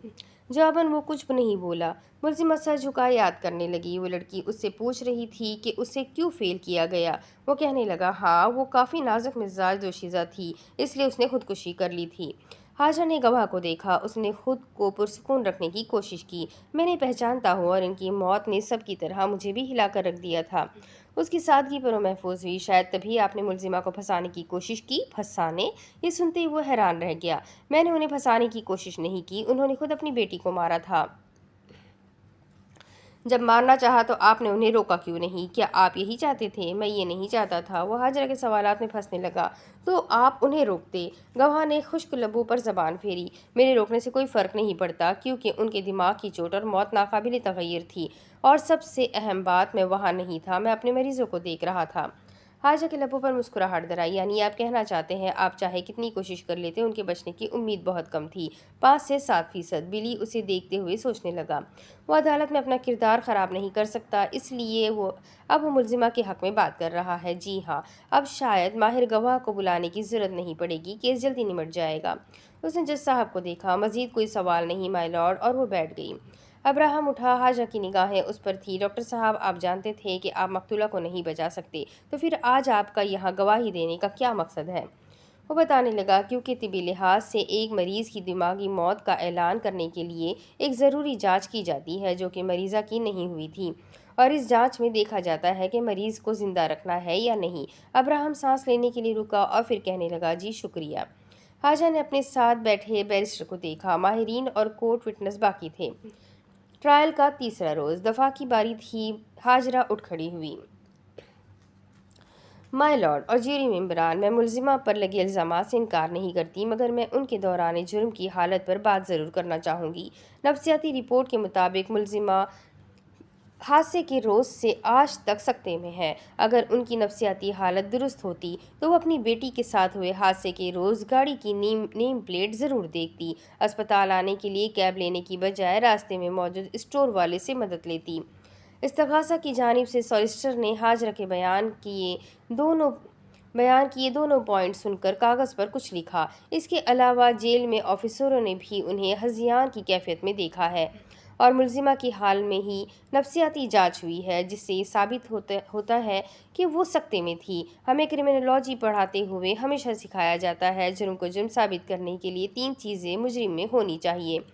जवाबन वो कुछ नहीं बोला। मुलजिमा सर झुका याद करने लगी। वो लड़की उससे पूछ रही थी कि उसे क्यों फेल किया गया। वो कहने लगा, हाँ, वो काफ़ी नाजुक मिजाज दोशीज़ा थी, इसलिए उसने खुदकुशी कर ली थी। हाजा ने गवाह को देखा। उसने खुद को पुरसुकून रखने की कोशिश की। मैंने पहचानता हूँ और इनकी मौत ने सब की तरह मुझे भी हिला कर रख दिया था। उसकी सादगी पर वो महफूज हुई। शायद तभी आपने मुलजिमा को फंसाने की कोशिश की। फंसाने? ये सुनते ही वो हैरान रह गया। मैंने उन्हें फंसाने की कोशिश नहीं की, उन्होंने खुद अपनी बेटी को मारा था। जब मारना चाहा तो आपने उन्हें रोका क्यों नहीं? क्या आप यही चाहते थे? मैं ये नहीं चाहता था। वो हाजरा के सवालात में फंसने लगा। तो आप उन्हें रोकते? गवाह ने खुश्क लबों पर जबान फेरी। मेरे रोकने से कोई फ़र्क नहीं पड़ता, क्योंकि उनके दिमाग की चोट और मौत नाकाबिल तगय्युर थी। और सबसे अहम बात, मैं वहाँ नहीं था, मैं अपने मरीजों को देख रहा था। हाजा के लबों पर मुस्कुराहट दराई। यानी आप कहना चाहते हैं आप चाहे कितनी कोशिश कर लेते, उनके बचने की उम्मीद बहुत कम थी। 5 से 7%। बिली उसे देखते हुए सोचने लगा। वो अदालत में अपना किरदार ख़राब नहीं कर सकता, इसलिए वो मुलजिमा के हक़ में बात कर रहा है। जी हाँ, अब शायद माहिर गवाह को बुलाने की ज़रूरत नहीं पड़ेगी, केस जल्दी निमट जाएगा। उसने जज साहब को देखा। मज़ीद कोई सवाल नहीं माय लॉर्ड, और वो बैठ गई। अब्राहम उठा। हाजा की निगाहें उस पर थी। डॉक्टर साहब, आप जानते थे कि आप मकतूला को नहीं बचा सकते, तो फिर आज आपका यहाँ गवाही देने का क्या मकसद है? वो बताने लगा, क्योंकि तिबी लिहाज से एक मरीज़ की दिमागी मौत का ऐलान करने के लिए एक ज़रूरी जांच की जाती है, जो कि मरीज़ा की नहीं हुई थी, और इस जांच में देखा जाता है कि मरीज़ को ज़िंदा रखना है या नहीं। अब्राहम सांस लेने के लिए रुका और फिर कहने लगा, जी शुक्रिया। हाजा ने अपने साथ बैठे बैरिस्टर को देखा। माहिरीन और कोर्ट विटनेस बाकी थे। ट्रायल का तीसरा रोज़। दफ़ा की बारी थी। हाजरा उठ खड़ी हुई। माय लॉर्ड और ज्यूरी मेंबरान, मैं मुलजिमा पर लगे इल्ज़ामात से इनकार नहीं करती, मगर मैं उनके दौरान जुर्म की हालत पर बात ज़रूर करना चाहूँगी। नफ्सियाती रिपोर्ट के मुताबिक मुलजिमा हादसे के रोज़ से आज तक सकते में है। अगर उनकी नफ्सियाती हालत दुरुस्त होती तो वो अपनी बेटी के साथ हुए हादसे के रोज़ गाड़ी की नेम प्लेट ज़रूर देखती। अस्पताल आने के लिए कैब लेने की बजाय रास्ते में मौजूद स्टोर वाले से मदद लेती। इस्तग़ासा की जानिब से सॉलिसिटर ने हाजरा के दोनों पॉइंट सुनकर कागज़ पर कुछ लिखा। इसके अलावा जेल में ऑफिसरों ने भी उन्हें हज़ियान की कैफियत में देखा है और मुलजिमा की हाल में ही नफ्सियाती जांच हुई है, जिससे ये साबित होता है कि वो सकते में थी। हमें क्रिमिनोलॉजी पढ़ाते हुए हमेशा सिखाया जाता है, जुर्म को जुर्म साबित करने के लिए 3 चीज़ें मुजरिम में होनी चाहिए: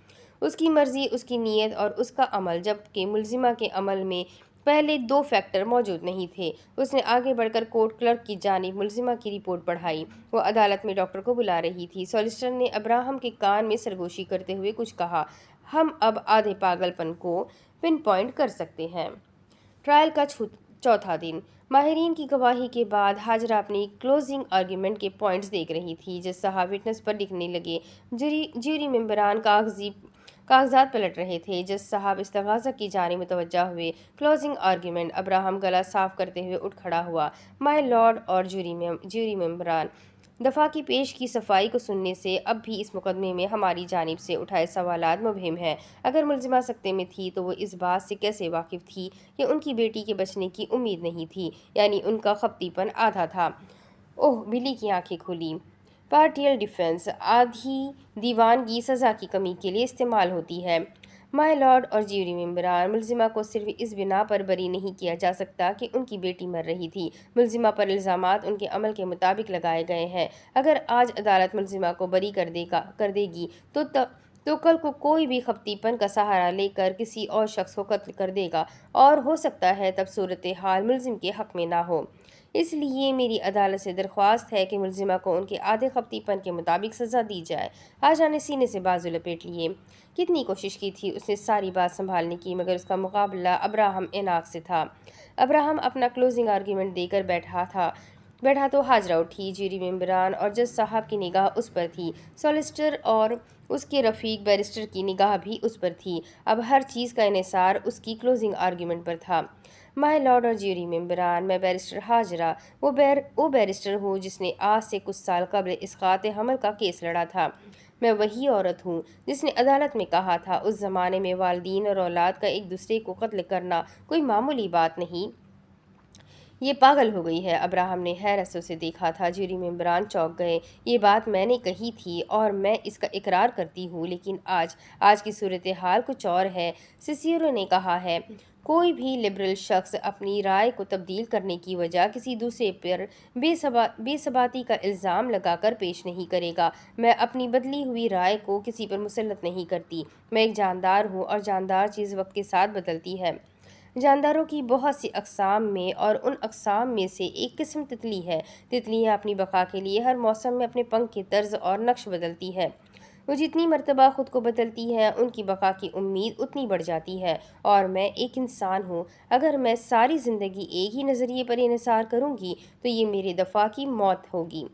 उसकी मर्ज़ी, उसकी नीयत और उसका अमल, जबकि मुलजिमा के अमल में पहले 2 फैक्टर मौजूद नहीं थे। उसने आगे बढ़कर कोर्ट क्लर्क की जानिब मुलजिमा की रिपोर्ट पढ़ाई। वो अदालत में डॉक्टर को बुला रही थी। सॉलिसिटर ने अब्राहम के कान में सरगोशी करते हुए कुछ कहा। हम अब आधे पागलपन को पिन पॉइंट कर सकते हैं। ट्रायल का चौथा दिन। माहिरीन की गवाही के बाद हाजरा अपनी क्लोजिंग आर्ग्यूमेंट के पॉइंट्स देख रही थी। जज साहब विटनेस पर लिखने लगे। ज्यूरी मेंबरान कागजात पलट रहे थे। जज साहब इस्तग़ासा की जानिब मुतवज्जा हुए। Closing argument. अब्राहम गला साफ करते हुए उठ खड़ा हुआ। माय लॉर्ड और ज्यूरी मेंबरान, दफ़ा की पेश की सफाई को सुनने से अब भी इस मुकदमे में हमारी जानिब से उठाए सवालात मुबहिम हैं। अगर मुलजिमा सकते में थी तो वो इस बात से कैसे वाकिफ़ थी कि उनकी बेटी के बचने की उम्मीद नहीं थी, यानी उनका खपतीपन आधा था। ओह, बिली की आंखें खुली। पार्टियल डिफेंस आधी दीवानगी सज़ा की कमी के लिए इस्तेमाल होती है। مائی لارڈ اور جیوری ممبران، ملزمہ کو صرف اس بنا پر بری نہیں کیا جا سکتا کہ ان کی بیٹی مر رہی تھی۔ ملزمہ پر الزامات ان کے عمل کے مطابق لگائے گئے ہیں۔ اگر آج عدالت ملزمہ کو بری کر دے گی تو کل کو کوئی بھی خپتی پن کا سہارا لے کر کسی اور شخص کو قتل کر دے گا، اور ہو سکتا ہے تب صورتحال ملزم کے حق میں نہ ہو۔ اس لیے میری عدالت سے درخواست ہے کہ ملزمہ کو ان کے آدھے خپتی پن کے مطابق سزا دی جائے۔ حاجرہ نے سینے سے بازو لپیٹ لیے۔ کتنی کوشش کی تھی اس نے ساری بات سنبھالنے کی، مگر اس کا مقابلہ ابراہم ایناک سے تھا۔ ابراہم اپنا کلوزنگ آرگیومنٹ دے کر بیٹھا تو حاجرہ اٹھی۔ جیوری ممبران اور جج صاحب کی نگاہ اس پر تھی۔ سالیسیٹر اور اس کے رفیق بیرسٹر کی نگاہ بھی اس پر تھی۔ اب ہر چیز کا انحصار اس کی کلوزنگ آرگیومنٹ پر تھا۔ مائی لارڈ اور جیوری ممبران، میں بیرسٹر حاجرہ، وہ بیرسٹر ہوں جس نے آج سے کچھ سال قبل اسقاط حمل کا کیس لڑا تھا۔ میں وہی عورت ہوں جس نے عدالت میں کہا تھا اس زمانے میں والدین اور اولاد کا ایک دوسرے کو قتل کرنا کوئی معمولی بات نہیں، یہ پاگل ہو گئی ہے۔ ابراہم نے حیرت سے اسے دیکھا تھا۔ جیوری ممبران چونک گئے۔ یہ بات میں نے کہی تھی اور میں اس کا اقرار کرتی ہوں، لیکن آج کی صورتحال کچھ اور ہے۔ سیسیرو نے کہا ہے، کوئی بھی لبرل شخص اپنی رائے کو تبدیل کرنے کی وجہ کسی دوسرے پر بے ثباتی کا الزام لگا کر پیش نہیں کرے گا۔ میں اپنی بدلی ہوئی رائے کو کسی پر مسلط نہیں کرتی۔ میں ایک جاندار ہوں اور جاندار چیز وقت کے ساتھ بدلتی ہے۔ جانداروں کی بہت سی اقسام میں اور ان اقسام میں سے ایک قسم تتلی ہے۔ تتلیاں اپنی بقا کے لیے ہر موسم میں اپنے پنکھ کے طرز اور نقش بدلتی ہے۔ وہ جتنی مرتبہ خود کو بدلتی ہے ان کی بقا کی امید اتنی بڑھ جاتی ہے۔ اور میں ایک انسان ہوں۔ اگر میں ساری زندگی ایک ہی نظریے پر انحصار کروں گی تو یہ میرے دفاع کی موت ہوگی،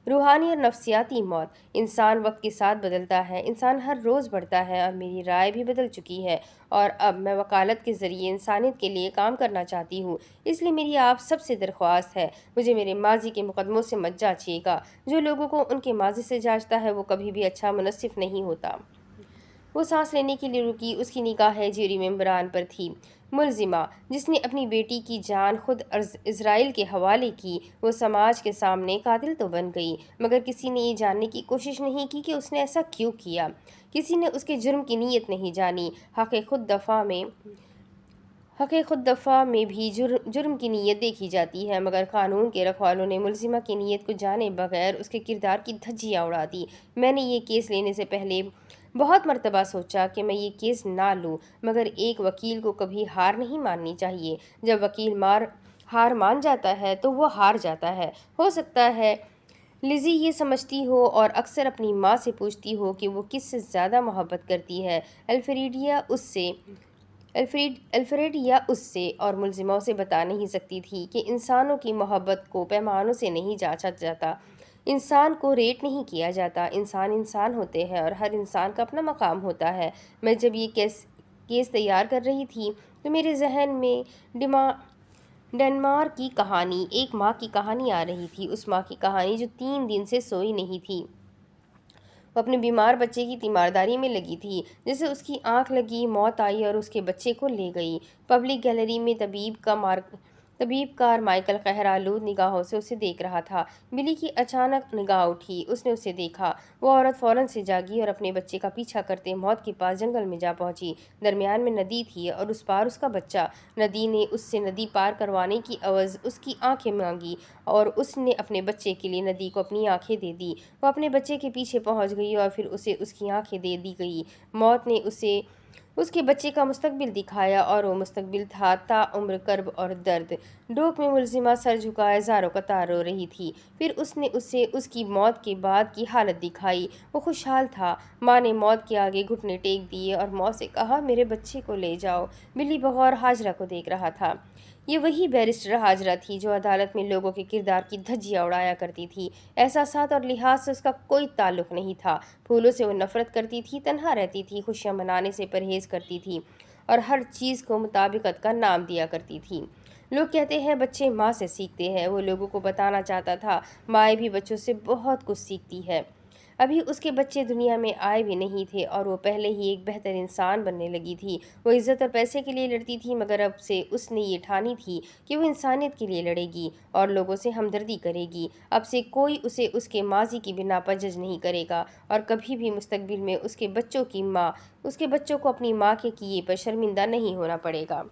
روحانی اور نفسیاتی موت۔ انسان وقت کے ساتھ بدلتا ہے، انسان ہر روز بڑھتا ہے، اور میری رائے بھی بدل چکی ہے، اور اب میں وکالت کے ذریعے انسانیت کے لیے کام کرنا چاہتی ہوں۔ اس لیے میری آپ سب سے درخواست ہے، مجھے میرے ماضی کے مقدموں سے مت جانچیے گا۔ جو لوگوں کو ان کے ماضی سے جانچتا ہے وہ کبھی بھی اچھا منصف نہیں ہوتا۔ وہ سانس لینے کے لیے رکی۔ اس کی نگاہیں جیوری ممبران پر تھی۔ ملزمہ جس نے اپنی بیٹی کی جان خود اسرائیل کے حوالے کی، وہ سماج کے سامنے قاتل تو بن گئی، مگر کسی نے یہ جاننے کی کوشش نہیں کی کہ اس نے ایسا کیوں کیا۔ کسی نے اس کے جرم کی نیت نہیں جانی۔ حق خود دفاع میں بھی جرم کی نیت دیکھی جاتی ہے، مگر قانون کے رکھوالوں نے ملزمہ کی نیت کو جانے بغیر اس کے کردار کی دھجیاں اڑا دی۔ میں نے یہ کیس لینے سے پہلے بہت مرتبہ سوچا کہ میں یہ کیس نہ لوں، مگر ایک وکیل کو کبھی ہار نہیں ماننی چاہیے۔ جب وکیل ہار مان جاتا ہے تو وہ ہار جاتا ہے۔ ہو سکتا ہے لزی یہ سمجھتی ہو اور اکثر اپنی ماں سے پوچھتی ہو کہ وہ کس سے زیادہ محبت کرتی ہے، الفریڈ یا اس سے، اور ملزمہ اسے بتا نہیں سکتی تھی کہ انسانوں کی محبت کو پیمانوں سے نہیں جانچا جاتا، انسان کو ریٹ نہیں کیا جاتا۔ انسان ہوتے ہیں اور ہر انسان کا اپنا مقام ہوتا ہے۔ میں جب یہ کیس تیار کر رہی تھی تو میرے ذہن میں ڈنمارک کی کہانی، ایک ماں کی کہانی آ رہی تھی، اس ماں کی کہانی جو 3 دن سے سوئی نہیں تھی۔ وہ اپنے بیمار بچے کی تیمارداری میں لگی تھی۔ جیسے اس کی آنکھ لگی، موت آئی اور اس کے بچے کو لے گئی۔ پبلک گیلری میں طبیب کارمائیکل قہر آلود نگاہوں سے اسے دیکھ رہا تھا۔ بلی کی اچانک نگاہ اٹھی، اس نے اسے دیکھا۔ وہ عورت فوراً سے جاگی اور اپنے بچے کا پیچھا کرتے موت کے پاس جنگل میں جا پہنچی۔ درمیان میں ندی تھی اور اس پار اس کا بچہ۔ ندی نے اس سے ندی پار کروانے کی عوض اس کی آنکھیں مانگی اور اس نے اپنے بچے کے لیے ندی کو اپنی آنکھیں دے دی۔ وہ اپنے بچے کے پیچھے پہنچ گئی اور پھر اسے اس کی آنکھیں دے دی گئی۔ موت نے اسے اس کے بچے کا مستقبل دکھایا اور وہ مستقبل تھا تا عمر کرب اور درد۔ ڈوک میں ملزمہ سر جھکائے زاروں قطار رو رہی تھی۔ پھر اس نے اسے اس کی موت کے بعد کی حالت دکھائی۔ وہ خوشحال تھا۔ ماں نے موت کے آگے گھٹنے ٹیک دیے اور موت سے کہا، میرے بچے کو لے جاؤ۔ بلی بغور حاجرہ کو دیکھ رہا تھا۔ یہ وہی بیرسٹر حاجرہ تھی جو عدالت میں لوگوں کے کردار کی دھجیاں اڑایا کرتی تھی۔ احساسات اور لحاظ سے اس کا کوئی تعلق نہیں تھا۔ پھولوں سے وہ نفرت کرتی تھی، تنہا رہتی تھی، خوشیاں منانے سے پرہیز کرتی تھی اور ہر چیز کو مطابقت کا نام دیا کرتی تھی۔ لوگ کہتے ہیں بچے ماں سے سیکھتے ہیں، وہ لوگوں کو بتانا چاہتا تھا، مائیں بھی بچوں سے بہت کچھ سیکھتی ہے۔ ابھی اس کے بچے دنیا میں آئے بھی نہیں تھے اور وہ پہلے ہی ایک بہتر انسان بننے لگی تھی۔ وہ عزت اور پیسے کے لیے لڑتی تھی، مگر اب سے اس نے یہ ٹھانی تھی کہ وہ انسانیت کے لیے لڑے گی اور لوگوں سے ہمدردی کرے گی۔ اب سے کوئی اسے اس کے ماضی کی بنا پر جج نہیں کرے گا اور کبھی بھی مستقبل میں اس کے بچوں کو اپنی ماں کے کیے پر شرمندہ نہیں ہونا پڑے گا۔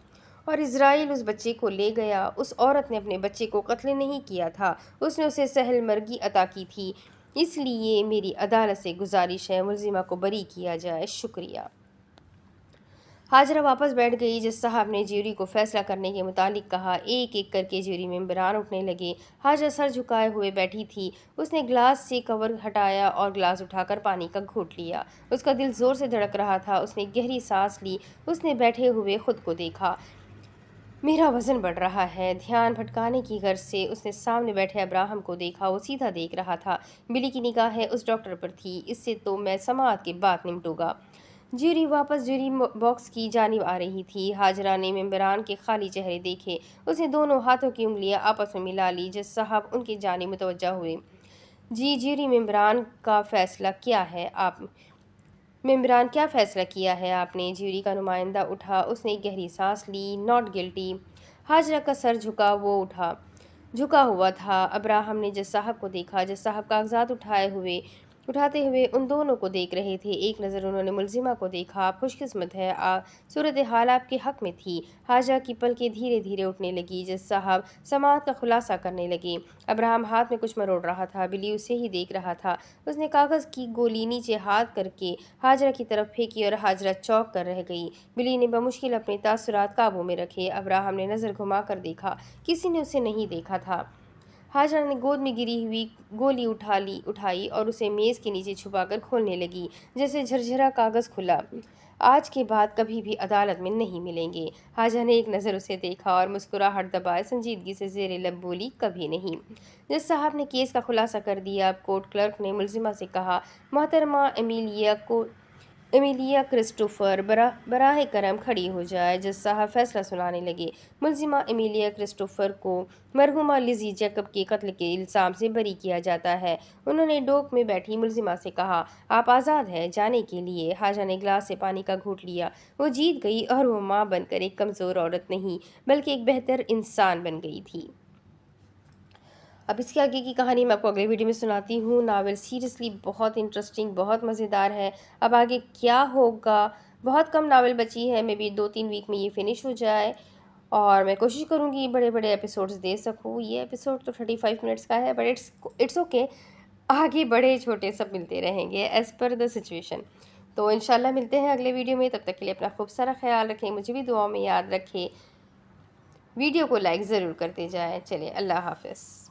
اور اسرائیل اس بچے کو لے گیا۔ اس عورت نے اپنے بچے کو قتل نہیں کیا تھا، اس نے اسے سہل مرگی عطا کی تھی۔ اس لیے میری عدالت سے گزارش ہے، ملزمہ کو بری کیا جائے۔ شکریہ۔ ہاجرہ واپس بیٹھ گئی۔ جج صاحب نے جیوری کو فیصلہ کرنے کے متعلق کہا۔ ایک ایک کر کے جیوری ممبران اٹھنے لگے۔ ہاجرہ سر جھکائے ہوئے بیٹھی تھی۔ اس نے گلاس سے کور ہٹایا اور گلاس اٹھا کر پانی کا گھونٹ لیا۔ اس کا دل زور سے دھڑک رہا تھا۔ اس نے گہری سانس لی۔ اس نے بیٹھے ہوئے خود کو دیکھا۔ میرا وزن بڑھ رہا ہے۔ دھیان بھٹکانے کی غرض سے اس نے سامنے بیٹھے ابراہم کو دیکھا۔ وہ سیدھا دیکھ رہا تھا۔ بلی کی نگاہیں اس ڈاکٹر پر تھی۔ اس سے تو میں سماعت کے بعد نمٹوں گا۔ جیوری واپس جیوری باکس کی جانب آ رہی تھی۔ ہاجرہ نے ممبران کے خالی چہرے دیکھے۔ اس نے دونوں ہاتھوں کی انگلیاں آپس میں ملا لی۔ جج صاحب ان کی جانب متوجہ ہوئے۔ جی جیوری ممبران کیا فیصلہ کیا ہے آپ نے؟ جیوری کا نمائندہ اٹھا۔ اس نے ایک گہری سانس لی۔ Not guilty. ہاجرہ کا سر جھکا ہوا تھا۔ ابراہم نے جج صاحب کو دیکھا۔ جج صاحب کاغذات اٹھاتے ہوئے ان دونوں کو دیکھ رہے تھے۔ ایک نظر انہوں نے ملزمہ کو دیکھا۔ آپ خوش قسمت ہیں، صورتحال آپ کے حق میں تھی۔ ہاجرہ کی پلکیں دھیرے دھیرے اٹھنے لگی۔ جج صاحب سماعت کا خلاصہ کرنے لگے۔ ابراہم ہاتھ میں کچھ مروڑ رہا تھا۔ بلی اسے ہی دیکھ رہا تھا۔ اس نے کاغذ کی گولی نیچے ہاتھ کر کے ہاجرہ کی طرف پھینکی اور ہاجرہ چونک کر رہ گئی۔ بلی نے بمشکل اپنے تاثرات قابو میں رکھے۔ ابراہم نے نظر گھما کر دیکھا۔ کسی نے اسے نہیں دیکھا تھا۔ ہاجرہ نے گود میں گری ہوئی گولی اٹھائی اور اسے میز کے نیچے چھپا کر کھولنے لگی، جیسے جھرجھرا کاغذ کھلا۔ آج کے بعد کبھی بھی عدالت میں نہیں ملیں گے۔ ہاجرہ نے ایک نظر اسے دیکھا اور مسکراہٹ دبائے سنجیدگی سے زیر لب بولی، کبھی نہیں۔ جج صاحب نے کیس کا خلاصہ کر دیا۔ اب کورٹ کلرک نے ملزمہ سے کہا، محترمہ ایمیلیا کرسٹوفر، براہ کرم کھڑی ہو جائے۔ جج صاحب فیصلہ سنانے لگے۔ ملزمہ ایمیلیا کرسٹوفر کو مرحومہ لیزی جیکب کے قتل کے الزام سے بری کیا جاتا ہے۔ انہوں نے ڈوک میں بیٹھی ملزمہ سے کہا، آپ آزاد ہیں جانے کے لیے۔ ہاجرہ نے گلاس سے پانی کا گھونٹ لیا۔ وہ جیت گئی اور وہ ماں بن کر ایک کمزور عورت نہیں بلکہ ایک بہتر انسان بن گئی تھی۔ اب اس کے آگے کی کہانی میں آپ کو اگلے ویڈیو میں سناتی ہوں۔ ناول سیریسلی بہت انٹرسٹنگ، بہت مزیدار ہے۔ اب آگے کیا ہوگا؟ بہت کم ناول بچی ہے، میں بھی 2-3 ویک میں یہ فنش ہو جائے اور میں کوشش کروں گی بڑے بڑے ایپیسوڈز دے سکوں۔ یہ ایپیسوڈ تو 35 منٹس کا ہے، بٹ اٹس اوکے، آگے بڑے چھوٹے سب ملتے رہیں گے ایز پر دا سچویشن۔ تو انشاءاللہ ملتے ہیں اگلے ویڈیو میں، تب تک کے لیے اپنا خوب سارا خیال رکھیں، مجھے بھی دعاؤں میں یاد رکھیں، ویڈیو کو لائک ضرور کرتے جائیں۔ چلیں، اللہ حافظ۔